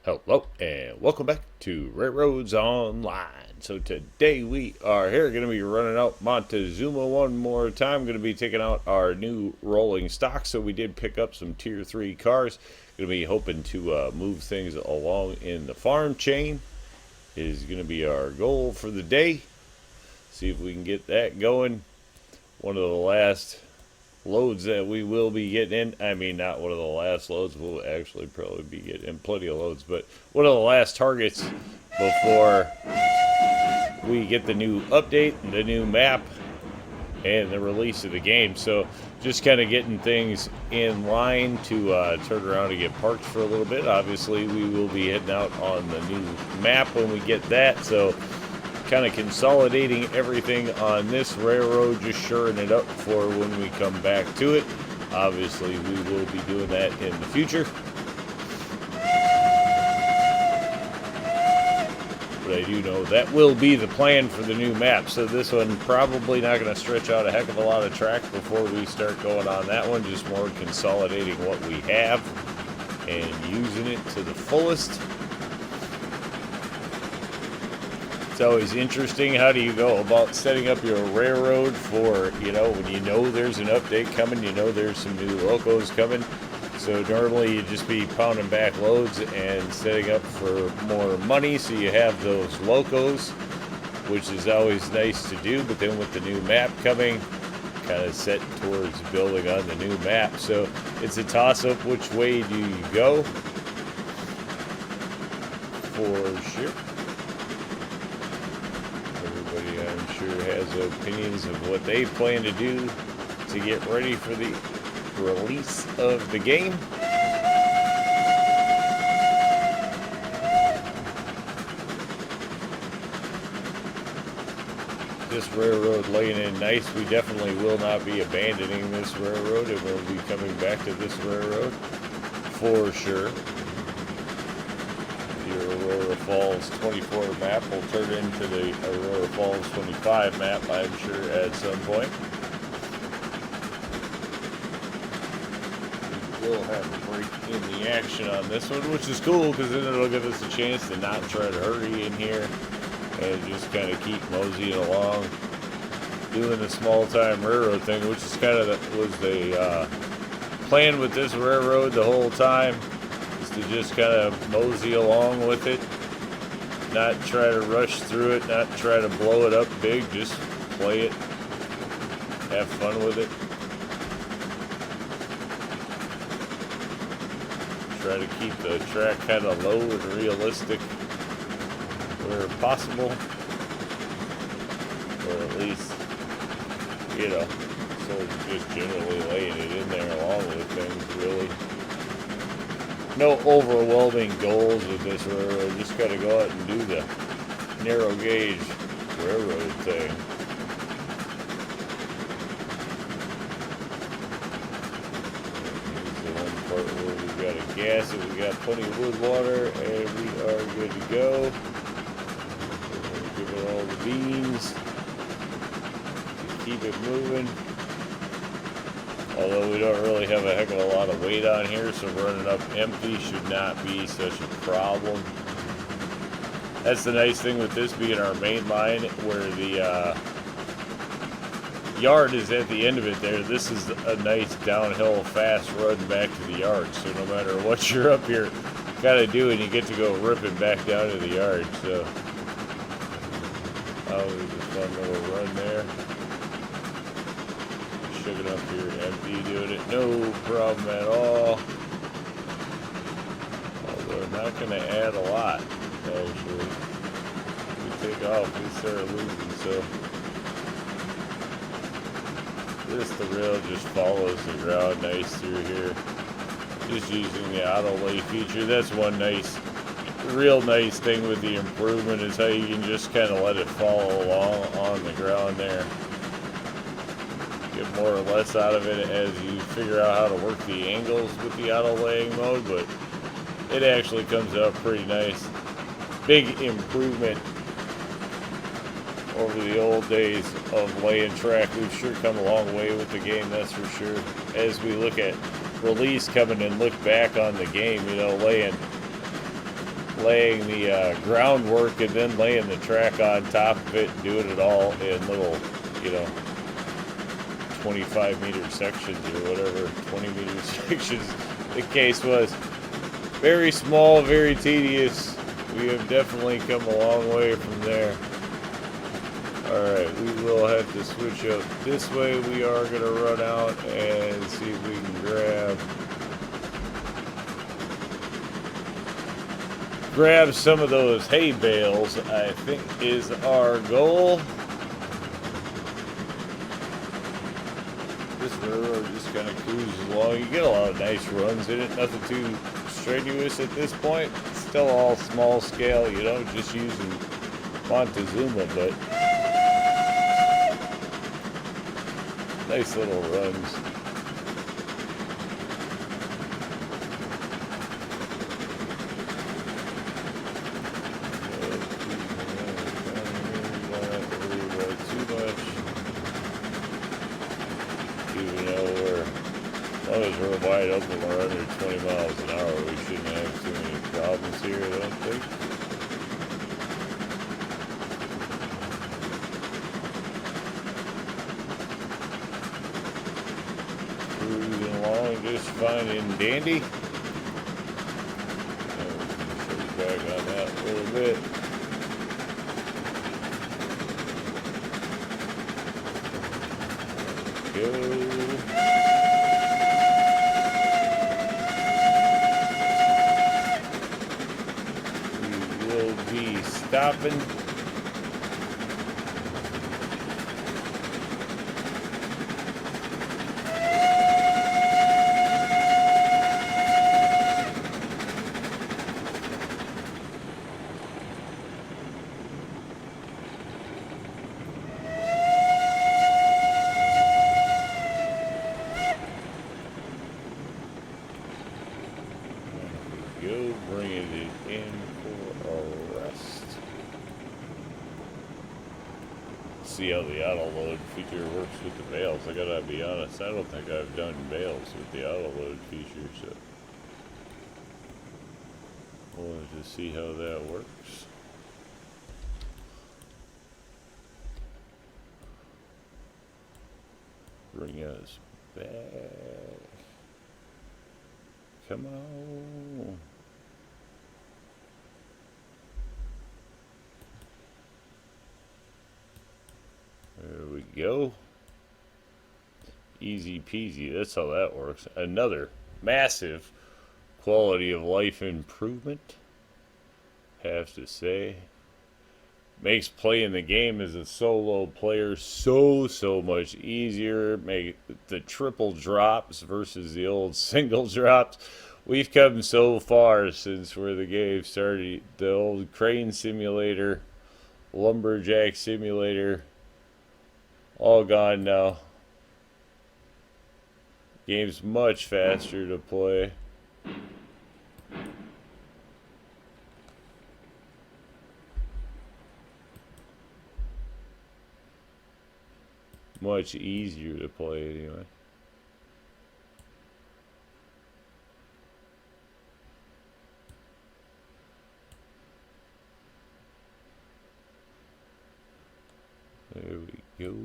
Hello and welcome back to RailRoads Online. So today we are here going to be running out Montezuma one more time. Going to be taking out our new rolling stock. So we did pick up some tier 3 cars. Going to be hoping to move things along in the farm chain is going to be our goal for the day. See if we can get that going. One of the last loads that we will be getting in. I mean, not one of the last loads. We'll actually probably be getting plenty of loads, but one of the last targets before we get the new update, the new map, and the release of the game. So just kind of getting things in line to turn around and get parked for a little bit. Obviously, we will be heading out on the new map when we get that. So kind of consolidating everything on this railroad, just shoring it up for when we come back to it. Obviously, we will be doing that in the future. But I do know that will be the plan for the new map. So this one probably not going to stretch out a heck of a lot of track before we start going on that one. Just more consolidating what we have and using it to the fullest. It's always interesting. How do you go about setting up your railroad for, when you know there's an update coming, there's some new locos coming. So normally you just be pounding back loads and setting up for more money so you have those locos, which is always nice to do. But then with the new map coming, kind of set towards building on the new map. So it's a toss-up which way do you go, for sure. I'm sure has opinions of what they plan to do to get ready for the release of the game. This railroad laying in nice. We definitely will not be abandoning this railroad, and we'll be coming back to this railroad for sure. Aurora Falls 24 map will turn into the Aurora Falls 25 map, I'm sure, at some point. We will have a break in the action on this one, which is cool because then it'll give us a chance to not try to hurry in here and just kind of keep moseying along, doing the small-time railroad thing, which is kind of the plan with this railroad the whole time. To just kind of mosey along with it, not try to rush through it, not try to blow it up big, just play it, have fun with it. Try to keep the track kind of low and realistic where possible, or at least, sort of just generally laying it in there along with things, really. No overwhelming goals with this railroad. Just got to go out and do the narrow gauge railroad thing. Here's the one part where we've got to gas it. We got plenty of wood water, and we are good to go. We're going to give it all the beans to keep it moving. Although we don't really have a heck of a lot of weight on here, so running up empty should not be such a problem. That's the nice thing with this being our main line, where the yard is at the end of it there. This is a nice downhill, fast run back to the yard. So no matter what you're up here kind of doing, you get to go ripping back down to the yard. So always a fun little run there. It up here empty, doing it no problem at all. Although not going to add a lot, actually. If we take off, we start losing. So the rail just follows the ground nice through here. Just using the auto lay feature. That's one real nice thing with the improvement, is how you can just kind of let it follow along on the ground there. Get more or less out of it as you figure out how to work the angles with the auto laying mode, but it actually comes out pretty nice. Big improvement over the old days of laying track. We've sure come a long way with the game, that's for sure. As we look at release coming and look back on the game, laying laying the groundwork and then laying the track on top of it and doing it all in little, you know, 25-meter sections or whatever, 20-meter sections the case was. Very small, very tedious. We have definitely come a long way from there. Alright, we will have to switch up this way. We are going to run out and see if we can grab some of those hay bales, I think is our goal. This railroad just kind of cruises along. You get a lot of nice runs in it. Nothing too strenuous at this point. It's still all small scale, you know, just using Montezuma, but nice little runs. We're wide open, we're under 20 miles an hour. We shouldn't have too many problems here, I don't think. Cruising along just fine and dandy. Back on that a little bit. Go. Stopping. Go, bringing it in for a rest. See how the auto load feature works with the bales. I gotta be honest, I don't think I've done bales with the auto load feature, so I wanted to see how that works. Bring us back. Come on. There we go. Easy peasy. That's how that works. Another massive quality of life improvement, have to say. Makes playing the game as a solo player so much easier. Make the triple drops versus the old single drops. We've come so far since where the game started. The old crane simulator, lumberjack simulator, all gone now. Game's much faster to play. Much easier to play anyway. There we go,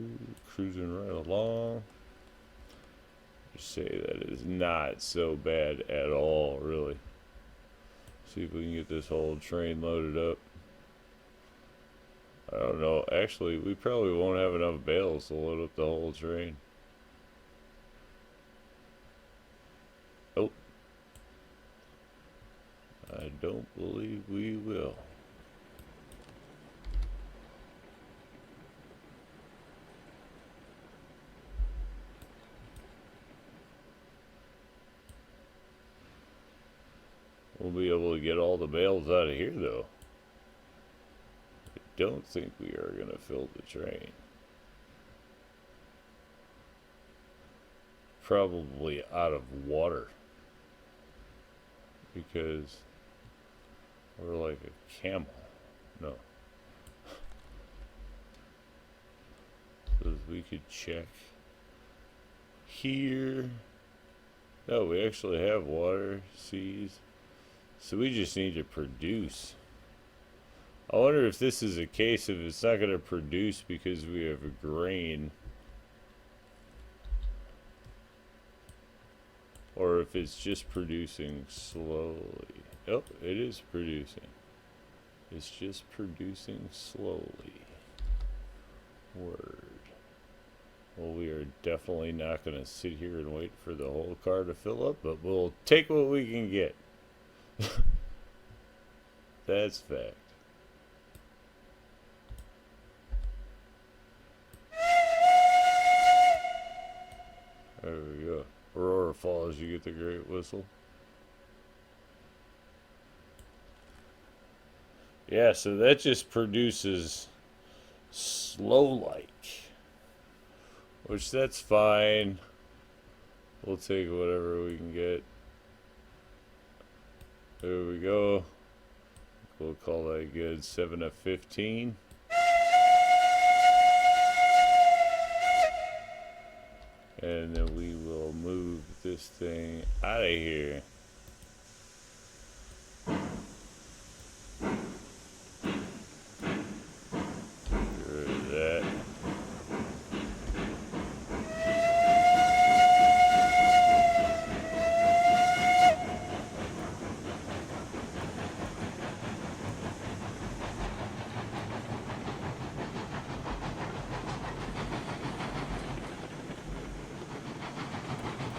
cruising right along. Just say that is not so bad at all, really. See if we can get this whole train loaded up. I don't know. Actually, we probably won't have enough bales to load up the whole train. Oh. I don't believe we will. We'll be able to get all the bales out of here, though. Don't think we are going to fill the train. Probably out of water. Because we're like a camel. No. So we could check here. No, we actually have water, seas, So we just need to produce. I wonder if this is a case of it's not going to produce because we have a grain. Or if it's just producing slowly. Oh, it is producing. It's just producing slowly. Word. Well, we are definitely not going to sit here and wait for the whole car to fill up, but we'll take what we can get. That's fact. There we go. Aurora Falls, you get the great whistle. Yeah, so that just produces slow-like. Which, that's fine. We'll take whatever we can get. There we go. We'll call that good. 7 of 15. And then we will move this thing out of here. Get rid of that.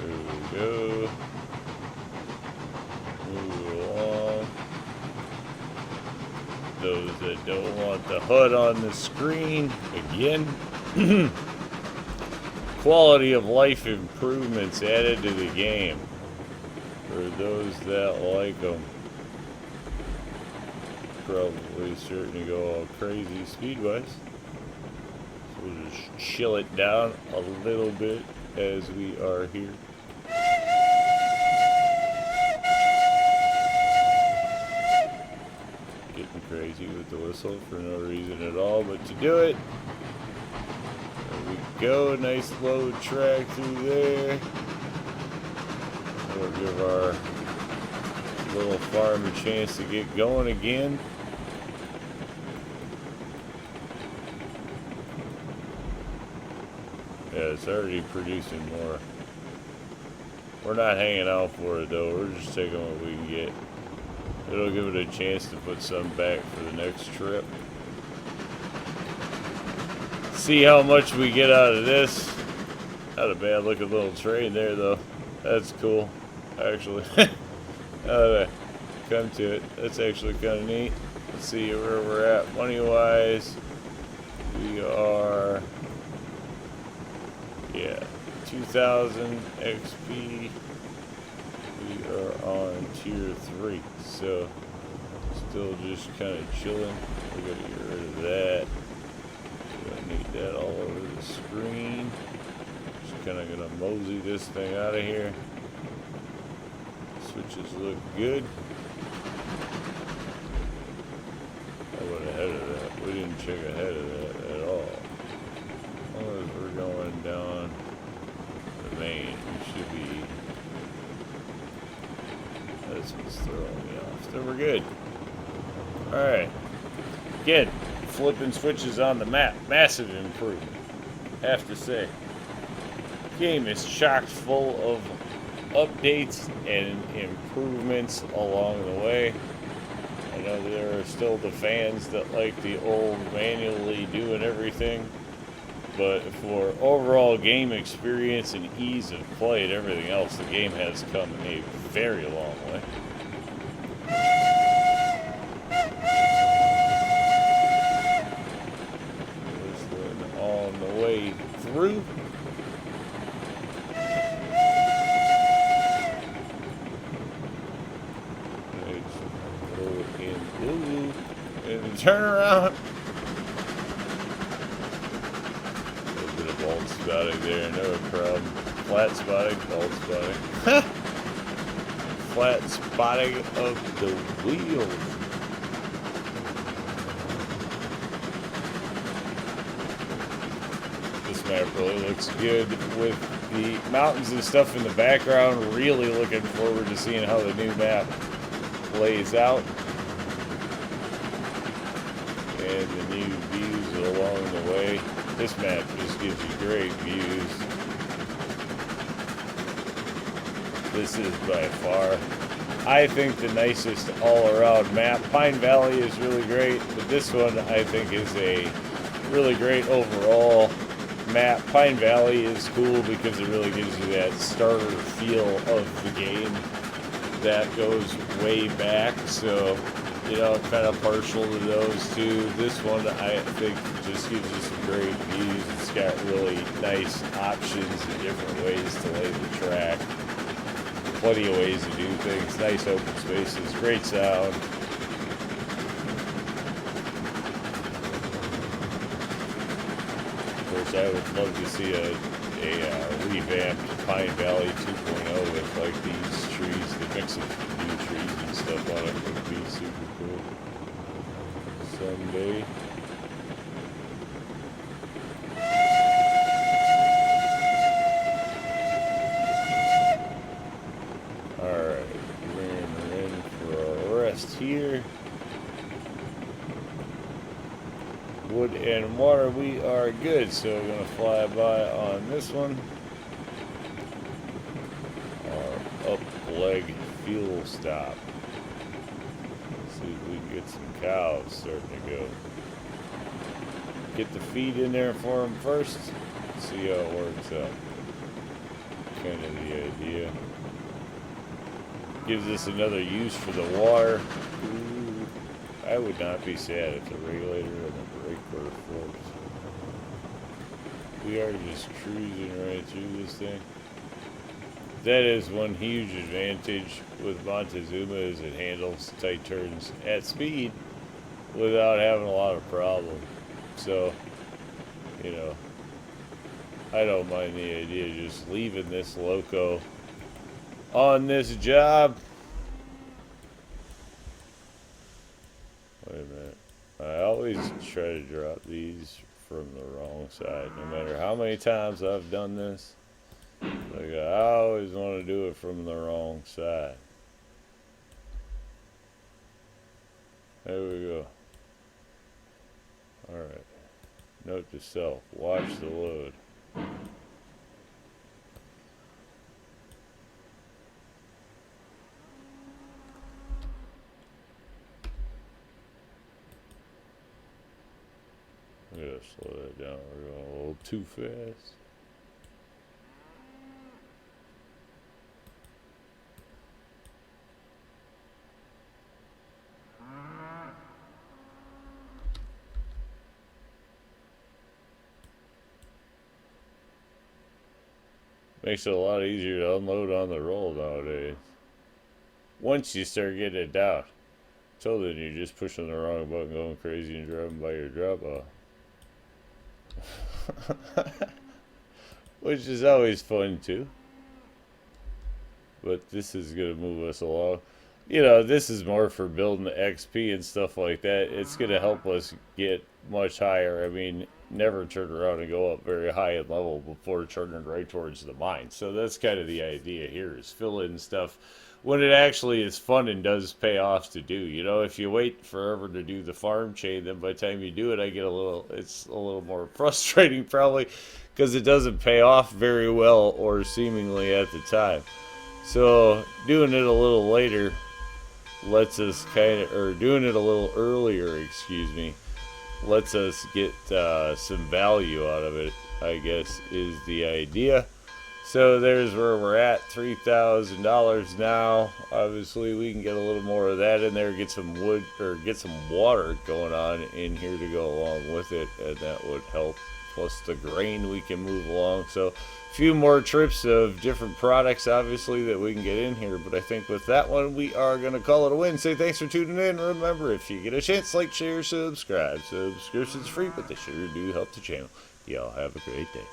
There we go. Move along. Those that don't want the HUD on the screen, again, quality of life improvements added to the game for those that like them. Probably starting to go all crazy speed-wise. So we'll just chill it down a little bit as we are here. Getting crazy with the whistle for no reason at all, but to do it. There we go, nice low track through there. We'll give our little farm a chance to get going again. Yeah, it's already producing more. We're not hanging out for it though, we're just taking what we can get. It'll give it a chance to put some back for the next trip. See how much we get out of this. Not a bad looking little train there though. That's cool, actually. Come to it. That's actually kind of neat. Let's see where we're at money wise. We are, yeah, 2,000 XP. We are on tier 3, so still just kind of chilling. We gotta get rid of that. We don't need that all over the screen. Just kind of gonna mosey this thing out of here. Switches look good. I went ahead of that. We didn't check ahead of that at all. As long as we're going down the main, we should be. That's what's throwing me off. So we're good. Alright. Again, flipping switches on the map. Massive improvement. Have to say. Game is chock full of updates and improvements along the way. I know there are still the fans that like the old manually doing everything, but for overall game experience and ease of play and everything else, the game has come a very long way. This one on the way through. And turn around. A little bit of bald spotting there, no problem. Flat spotting, bald spotting. Flat spotting of the wheels. This map really looks good with the mountains and stuff in the background. Really looking forward to seeing how the new map lays out. And the new views along the way. This map just gives you great views. This is by far, I think, the nicest all-around map. Pine Valley is really great, but this one I think is a really great overall map. Pine Valley is cool because it really gives you that starter feel of the game that goes way back, so you know, kind of partial to those two. This one I think just gives you some great views. It's got really nice options and different ways to lay the track. Plenty of ways to do things. Nice open spaces. Great sound. Of course, I would love to see a revamped Pine Valley 2.0 with like these trees, the mix of new trees and stuff on it would be super cool someday. Alright, we're in for a rest here. Wood and water, we are good, so we're going to fly by on this one. Our up leg fuel stop. Let's see if we can get some cows starting to go. Get the feed in there for them first. See how it works out. Kind of the idea. Gives us another use for the water. Ooh, I would not be sad if the regulator and the brake were flipped. We are just cruising right through this thing. That is one huge advantage with Montezuma, is it handles tight turns at speed without having a lot of problem. So, you know, I don't mind the idea of just leaving this loco on this job. Wait a minute. I always try to drop these from the wrong side, no matter how many times I've done this. Like, I always want to do it from the wrong side. There we go. Alright. Note to self. Watch the load. I'm gonna slow that down. We're going a little too fast. Makes it a lot easier to unload on the roll nowadays. Once you start getting it down. Till then, you're just pushing the wrong button, going crazy, and driving by your drop-off. Which is always fun, too. But this is going to move us along. You know, this is more for building the XP and stuff like that. It's going to help us get much higher. I mean, never turn around and go up very high in level before turning right towards the mine. So that's kind of the idea here, is fill in stuff when it actually is fun and does pay off to do. You know, if you wait forever to do the farm chain, then by the time you do it, it's a little more frustrating probably, because it doesn't pay off very well or seemingly at the time. So doing it a little later lets us doing it a little earlier, excuse me, lets us get some value out of it, I guess, is the idea. So there's where we're at, $3,000 now. Obviously, we can get a little more of that in there, get some wood, or get some water going on in here to go along with it, and that would help. Plus the grain we can move along. So a few more trips of different products, obviously, that we can get in here. But I think with that one, we are going to call it a win. Say thanks for tuning in. Remember, if you get a chance, like, share, subscribe. Subscription's free, but they sure do help the channel. Y'all have a great day.